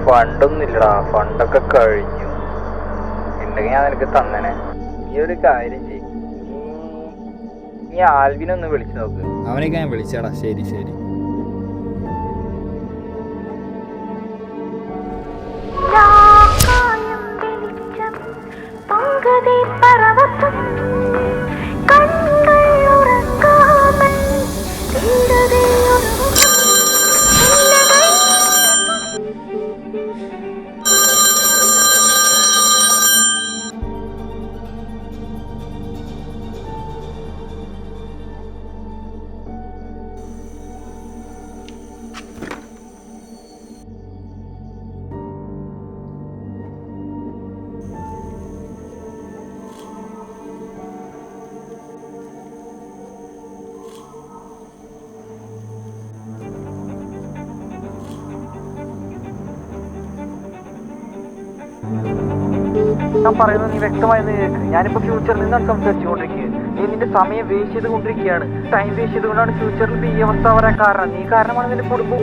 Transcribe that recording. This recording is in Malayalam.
ഫണ്ടൊന്നും ഇല്ലടാ, ഫണ്ടൊക്കെ കഴിഞ്ഞു. ഉണ്ടെങ്കിൽ ഞാൻ നിനക്ക് തന്നനെ. ഈ ഒരു കാര്യം ചെയ്യും, നീ ആൽവിനൊന്ന് വിളിച്ചു നോക്ക്. അവനൊക്കെ ഞാൻ വിളിച്ചാടാ. ശരി ശരി. ഞാൻ പറയുന്നത് നീ വ്യക്തമായി കേൾക്ക്. ഞാനിപ്പോ ഫ്യൂച്ചറിൽ നിന്നാണ് സംസാരിച്ചുകൊണ്ടിരിക്കുക. നീ നിന്റെ സമയം വേസ്റ്റ് ചെയ്തുകൊണ്ടിരിക്കുകയാണ്. ടൈം വേസ്റ്റ് ചെയ്തുകൊണ്ടാണ് ഫ്യൂച്ചറിൽ ഈ അവസ്ഥ വരാൻ കാരണം. നീ കാരണമാണ് നിന്റെ കുടുംബം.